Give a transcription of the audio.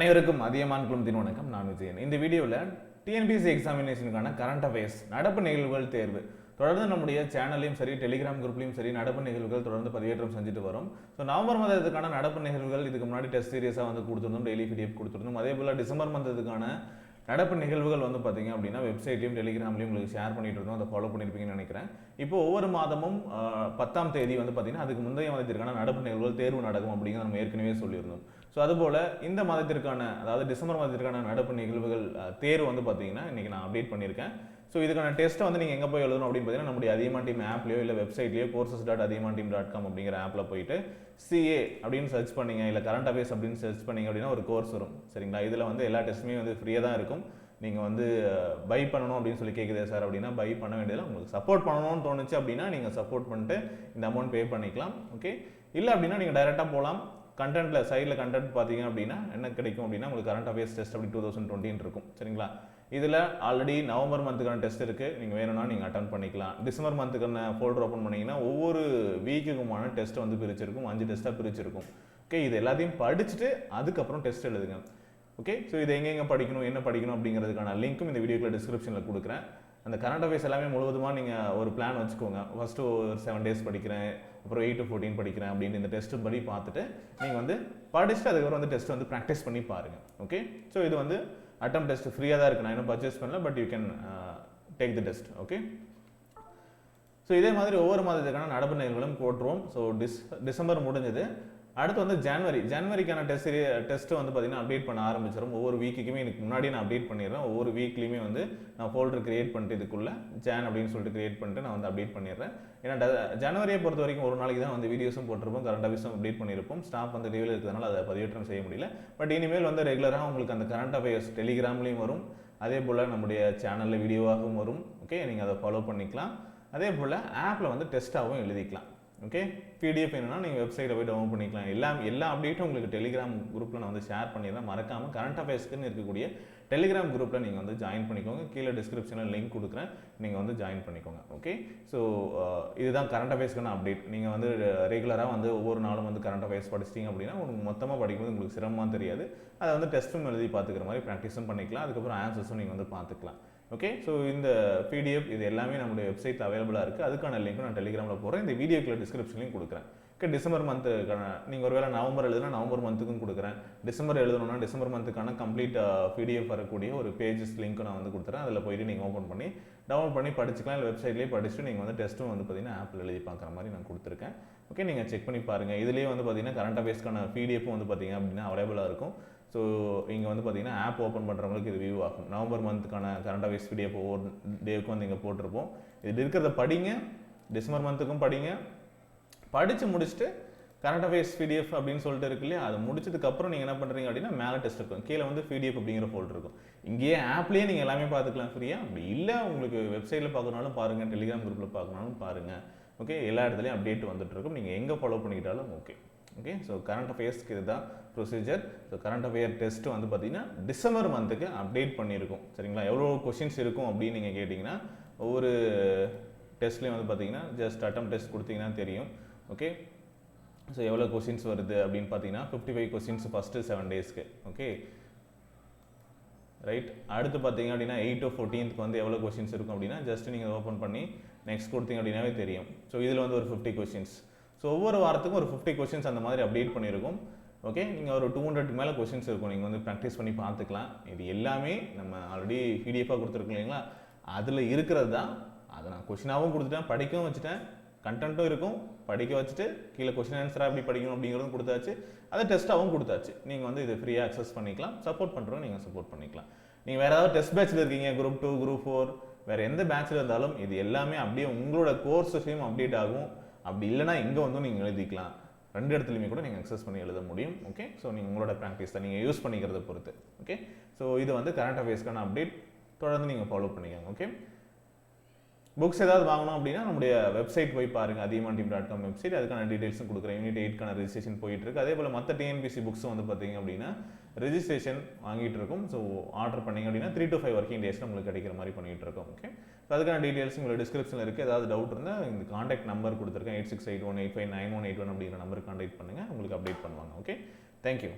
அனைவருக்கும் அதியமான் குழுமத்தின் வணக்கம். நான் விஜயன். இந்த வீடியோவில் டிஎன்பிஎஸ்சி எக்ஸாமினேஷனுக்கான கரண்ட் அஃபேர்ஸ் நடப்பு நிகழ்வுகள் தேர்வு தொடர்ந்து நம்முடைய சேனலையும் சரி டெலிகிராம் குரூப்லையும் சரி நடப்பு நிகழ்வுகள் தொடர்ந்து பதிவேற்றம் செஞ்சுட்டு வரும். ஸோ நவம்பர் மாதத்துக்கான நடப்பு நிகழ்வுகள் இதுக்கு முன்னாடி டெஸ்ட் சீரியஸாக வந்து கொடுத்துருந்தோம், டெய்லி பிடிஎஃப் கொடுத்துருந்தோம். அதே போல் டிசம்பர் மாதத்துக்கான நடப்பு நிகழ்வுகள் வந்து பார்த்தீங்க அப்படின்னா வெப்சைட்லையும் டெலிகிராம்லையும் உங்களுக்கு ஷேர் பண்ணிட்டு இருந்தோம். அதை ஃபாலோ பண்ணியிருப்பீங்கன்னு நினைக்கிறேன். இப்போ ஒவ்வொரு மாதமும் 10ஆம் தேதி வந்து பார்த்தீங்கன்னா அதுக்கு முந்தைய மாதத்திற்கான நடப்பு நிகழ்வுகள் தேர்வு நடக்கும் அப்படிங்கிறத நம்ம ஏற்கனவே சொல்லியிருந்தோம். ஸோ அதுபோல் இந்த மாதத்திற்கான அதாவது டிசம்பர் மாதத்திற்கான நடப்பு நிகழ்வுகள் தேர்வு வந்து பார்த்தீங்கன்னா இன்றைக்கி நான் அப்டேட் பண்ணியிருக்கேன். ஸோ இதுக்கான டெஸ்ட்டை வந்து நீங்கள் எங்கே போய் எழுதணும் அப்படின்னு பார்த்தீங்கன்னா நம்முடைய அதியமான் டீம் ஆப்லையோ இல்லை வெப்சைட்லையோ courses.adiyamanteam.com அப்படிங்கிற ஆப்பில் போயிட்டு CA அப்படின்னு சர்ச் பண்ணிங்க, இல்லை கரண்ட் அஃபேர்ஸ் அப்படின்னு சர்ச் பண்ணிங்க அப்படின்னா ஒரு கோர்ஸ் வரும். சரிங்களா? இதில் வந்து எல்லா டெஸ்ட்டுமே வந்து ஃப்ரீயாக தான் இருக்கும். நீங்கள் வந்து பை பண்ணணும் அப்படின்னு சொல்லி கேட்குதே சார் அப்படின்னா பை பண்ண வேண்டியதில்லை. உங்களுக்கு சப்போர்ட் பண்ணணும்னு தோணுச்சு அப்படின்னா நீங்கள் சப்போர்ட் பண்ணிட்டு இந்த அமௌண்ட் பே பண்ணிக்கலாம். ஓகே, இல்லை அப்படின்னா நீங்கள் டைரெக்டாக போகலாம். கண்டென்ட்டில் சைடில் கண்டென்ட் பார்த்தீங்க அப்படின்னா என்ன கிடைக்கும் அப்படின்னா உங்களுக்கு கரண்ட் அஃபேர்ஸ் டெஸ்ட் அப்படி 2020 இருக்கும். சரிங்களா? இதில் ஆல்ரெடி நவம்பர் மந்த்துக்கான டெஸ்ட் இருக்குது. நீங்கள் வேணும்னா நீங்கள் அட்டன் பண்ணிக்கலாம். டிசம்பர் மந்த்துக்கான ஃபோல்டர் ஓப்பன் பண்ணிங்கன்னா ஒவ்வொரு வீக்குக்குமான டெஸ்ட் வந்து பிரிச்சிருக்கும். 5 டெஸ்ட்டாக பிரிச்சிருக்கும். ஓகே, இது எல்லாத்தையும் படிச்சுட்டு அதுக்கப்புறம் டெஸ்ட் எழுதுங்க. ஓகே, ஸோ இது எங்கெங்கே படிக்கணும் என்ன படிக்கணும் அப்படிங்கிறதுக்கான லிங்க்கும் இந்த வீடியோக்குள்ள டிஸ்கிரிப்ஷனில் கொடுக்குறேன். அந்த கரண்ட் அஃபேர்ஸ் எல்லாமே முழுவதுமாக நீங்கள் ஒரு பிளான் வச்சுக்கோங்க. ஃபஸ்ட்டு ஒரு 7 days படிக்கிறேன், அப்புறம் 8 to 14 படிக்கிறேன் அப்படின்னு இந்த டெஸ்ட்டு படி பார்த்துட்டு நீங்கள் வந்து படிச்சுட்டு அதுக்கப்புறம் வந்து டெஸ்ட் வந்து ப்ராக்டிஸ் பண்ணி பாருங்கள். ஓகே, ஸோ இது வந்து அட்டம் டெஸ்ட் ஃப்ரீயாக தான் இருக்குது. நான் இன்னும் பர்ச்சேஸ் பண்ணல, but you can take the test. Okay, so இதே மாதிரி ஒவ்வொரு மாதத்துக்கான நடப்பு நிகழ்வுகளும் போட்டுருவோம். ஸோ டிசம்பர் முடிஞ்சது. அடுத்து வந்து ஜனவரிக்கான டெஸ்ட்டு வந்து பார்த்தீங்கன்னா அப்டேட் பண்ண ஆரம்பிச்சிடும். ஒவ்வொரு வீக்குமே எனக்கு முன்னாடி நான் அப்டேட் பண்ணிடுறேன். ஒவ்வொரு வீக்லேயுமே வந்து நான் ஃபோல்டர் கிரியேட் பண்ணிட்டு இதுக்குள்ளே ஜான் அப்படின்னு சொல்லிட்டு கிரியேட் பண்ணிட்டு நான் வந்து அப்டேட் பண்ணிடுறேன். ஏன்னா ஜனவரியை பொறுத்த வரைக்கும் ஒரு நாளைக்கு தான் வந்து வீடியோஸும் போட்டிருப்போம், கரண்ட் அஃபேர்ஸும் அப்டேட் பண்ணியிருப்போம். ஸ்டாஃப் வந்து லீவில் இருக்கிறதுனால அதை பதிவேற்றம் செய்ய முடியல. பட் இனிமேல் வந்து ரெகுலராக உங்களுக்கு அந்த கரண்ட் அஃபேர்ஸ் டெலிகிராம்லேயும் வரும், அதே போல் நம்முடைய சேனலில் வீடியோவாகவும் வரும். ஓகே, நீங்கள் அதை ஃபாலோ பண்ணிக்கலாம். அதே போல் ஆப்பில் வந்து டெஸ்ட்டாகவும் எழுதிக்கலாம். ஓகே, பிடிஎஃப் என்னன்னா நீங்கள் வெப்சைட்டை போய் டவுன்லோட் பண்ணிக்கலாம். எல்லா அப்டேட்டும் உங்களுக்கு டெலிகிராம் குரூப்பில் நான் வந்து ஷேர் பண்ணிடுறேன். மறக்காமல் கரண்ட் அஃபேர்ஸ்க்குன்னு இருக்கக்கூடிய டெலிகிராம் குரூப்பில் நீங்கள் வந்து ஜாயின் பண்ணிக்கோங்க. கீழே டிஸ்கிரிப்ஷனில் லிங்க் கொடுக்குறேன், நீங்கள் வந்து ஜாயின் பண்ணிக்கோங்க. ஓகே, ஸோ இதுதான் கரண்ட் அஃபேர்ஸ்க்கான அப்டேட். நீங்கள் வந்து ரெகுலராக வந்து ஒவ்வொரு நாளும் வந்து கரண்ட் அஃபேர்ஸ் படிச்சிட்டிங்க அப்படின்னா உங்களுக்கு மொத்தமாக படிக்கும்போது உங்களுக்கு சிரமமாக தெரியாது. அதை வந்து டெஸ்ட்டும் எழுதி பார்த்துக்கிற மாதிரி ப்ராக்டிஸும் பண்ணிக்கலாம். அதுக்கப்புறம் ஆன்சர்ஸும் நீங்கள் வந்து பார்த்துக்கலாம். ஓகே, ஸோ இந்த பிடிஎஃப் இது எல்லாமே நம்மளுடைய வெப்சைட்டில் அவைலபிளாக இருக்குது. அதுக்கான லிங்க்கும் நான் டெலிகிராமில் போடுறேன். இந்த வீடியோக்குள்ள டிஸ்கிரிப்ஷன்லையும் கொடுக்குறேன். ஓகே, டிசம்பர் மந்த்துக்கான நீங்கள் ஒருவேளை நவம்பர் எழுதுனா நவம்பர் மந்த்துக்கும் கொடுக்குறேன். டிசம்பர் எழுதணும்னா டிசம்பர் மந்த்துக்கான கம்ப்ளீட் பிடிஎஃப் வரக்கூடிய ஒரு பேஜஸ் லிங்க்கும் நான் வந்து கொடுத்துறேன். அதில் போயிட்டு நீங்கள் ஓப்பன் பண்ணி டவுன்லோட் பண்ணி படிச்சுக்கலாம். இல்லை வெப்சைட்லேயே படிச்சுட்டு நீங்கள் வந்து டெஸ்ட்டும் வந்து பார்த்தீங்கன்னா ஆப்பில் எழுதி பார்க்குற மாதிரி நான் கொடுத்துருக்கேன். ஓகே, நீங்கள் செக் பண்ணி பாருங்கள். இதுலேயே வந்து பார்த்தீங்கன்னா கரண்ட் அஃபேர்ஸ்க்கான பிடிஎஃப்பும் வந்து பார்த்தீங்க அப்படின்னா அவைலபிளாக இருக்கும். ஸோ இங்கே வந்து பார்த்தீங்கன்னா ஆப் ஓப்பன் பண்ணுறவங்களுக்கு இது வியூ ஆகும். நவம்பர் மந்த்துக்கான கரண்ட் அஃபேர்ஸ் பிடிஎஃப் ஒவ்வொரு டேவுக்கும் வந்து இங்கே போட்டிருப்போம். இது இருக்கிறத படிங்க, டிசம்பர் மந்த்துக்கும் படிங்க. படித்து முடிச்சுட்டு கரண்ட் அஃபேர்ஸ் பிடிஎஃப் அப்படின்னு சொல்லிட்டு இருக்கு இல்லையா, அதை முடிச்சதுக்கப்புறம் நீங்கள் என்ன பண்ணுறீங்க அப்படின்னா மேலே டெஸ்ட் இருக்கும், கீழே வந்து பிடிஎஃப் அப்படிங்கிற ஃபோல்டர் இருக்கும். இங்கேயே ஆப்லேயே நீங்கள் எல்லாமே பார்த்துக்கலாம் ஃப்ரீயாக. அப்படி இல்லை உங்களுக்கு வெப்சைட்டில் பார்க்கணுனாலும் பாருங்கள், டெலிகிராம் குரூப்பில் பார்க்கணுனாலும் பாருங்கள். ஓகே, எல்லா இடத்துலையும் அப்டேட் வந்துட்டு இருக்கும். நீங்கள் எங்கே ஃபாலோ பண்ணிக்கிட்டாலும் ஓகே. ஓகே, ஸோ கரண்ட் அஃபேர்ஸ்க்கு இதுதான் procedure. So current affair test வந்து பார்த்தீங்கன்னா டிசம்பர் மந்த்துக்கு அப்டேட் பண்ணியிருக்கும். சரிங்களா? எவ்வளோ கொஷின்ஸ் இருக்கும் அப்படின்னு நீங்கள் கேட்டிங்கன்னா ஒவ்வொரு டெஸ்ட்லேயும் வந்து பார்த்தீங்கன்னா ஜஸ்ட் அட்டம் டெஸ்ட் கொடுத்தீங்கன்னா தெரியும். ஓகே, ஸோ எவ்வளோ கொஷின்ஸ் வருது அப்படின்னு பார்த்தீங்கன்னா 55 கொஷின்ஸ் ஃபஸ்ட்டு 7 daysக்கு. Okay, right. அடுத்து பார்த்தீங்க அப்படின்னா 8 to 14th வந்து எவ்வளோ கொஷின்ஸ் இருக்கும் அப்படின்னா ஜஸ்ட் நீங்கள் ஓப்பன் பண்ணி நெக்ஸ்ட் கொடுத்தீங்க அப்படின்னாவே தெரியும். ஸோ இதில் வந்து ஒரு 50 கொஷின்ஸ். ஸோ ஒவ்வொரு வாரத்துக்கும் ஒரு 50 கொஷின்ஸ் அந்த மாதிரி அப்டேட் பண்ணியிருக்கும். ஓகே, நீங்கள் ஒரு 200 மேலே கொஷின்ஸ் இருக்கும். நீங்கள் வந்து ப்ராக்டிஸ் பண்ணி பார்த்துக்கலாம். இது எல்லாமே நம்ம ஆல்ரெடி பிடிஎஃபாக கொடுத்துருக்கோம் இல்லைங்களா, அதில் இருக்கிறது தான். அதை நான் கொஷினாகவும் கொடுத்துட்டேன், படிக்கவும் வச்சுட்டேன், கண்டென்ட்டும் இருக்கும், படிக்க வச்சுட்டு கீழே கொஷின் ஆன்சராக எப்படி படிக்கணும் அப்படிங்கிறதும் கொடுத்தாச்சு, அதை டெஸ்ட்டாகவும் கொடுத்தாச்சு. நீங்கள் வந்து இதை ஃப்ரீயாக அக்சஸ் பண்ணிக்கலாம். சப்போர்ட் பண்ணுறோம், நீங்கள் சப்போர்ட் பண்ணிக்கலாம். நீங்கள் வேறு ஏதாவது டெஸ்ட் பேட்சில் இருக்கீங்க, குரூப் 2 குரூப் 4 வேறு எந்த பேட்சில் இருந்தாலும் இது எல்லாமே அப்படியே உங்களோட கோர்ஸஸையும் அப்டேட் ஆகும். அப்படி இல்லைனா இங்கே வந்து நீங்கள் எழுதிக்கலாம். 2 இடத்துலையுமே கூட நீங்கள் அக்சஸ் பண்ணி எழுத முடியும். ஓகே, ஸோ நீங்கள் உங்களோட ப்ராக்டிஸ் தான் நீங்கள் யூஸ் பண்ணிக்கிறத பொறுத்து. ஓகே, ஸோ இது வந்து கரண்ட் அஃபேர்ஸ்க்கான அப்டேட். தொடர்ந்து நீங்கள் ஃபாலோ பண்ணிக்கோங்க. ஓகே, புக்ஸ் ஏதாவது வாங்கணும் அப்படின்னா நம்முடைய வெப்சைட் போய் பாருங்கள், adiyamanteam.com வெப்சைட். அதுக்கான டீடைல்ஸும் கொடுக்குறேன். யூனிட் 8க்கான ரெஜிஸ்ட்ரேஷன் போயிட்டு இருக்கு. அதே போல் மற்ற டிஎன்பிஎஸ்சி புக்ஸும் வந்து பார்த்தீங்க அப்படின்னா ரெஜிஸ்ட்ரேஷன் வாங்கிட்டு இருக்கும். ஸோ ஆர்டர் பண்ணிங்க அப்படின்னா 3 to 5 working days உங்களுக்கு கிடைக்கிற மாதிரி பண்ணிட்டு இருக்கோம். ஓகே, ஸோ அதுக்கான டீடைல்ஸ் உங்களோட டிஸ்கிரிப்ஷனில் இருக்குது. ஏதாவது டவுட் இருந்தால் இந்த கான்டாக்ட் நம்பர் கொடுத்துருக்கேன் 8681859181 அப்படிங்கிற நம்பருக்கு கான்டாக்ட் பண்ணுங்கள், உங்களுக்கு அப்டேட் பண்ணுவாங்க. Okay, thank you.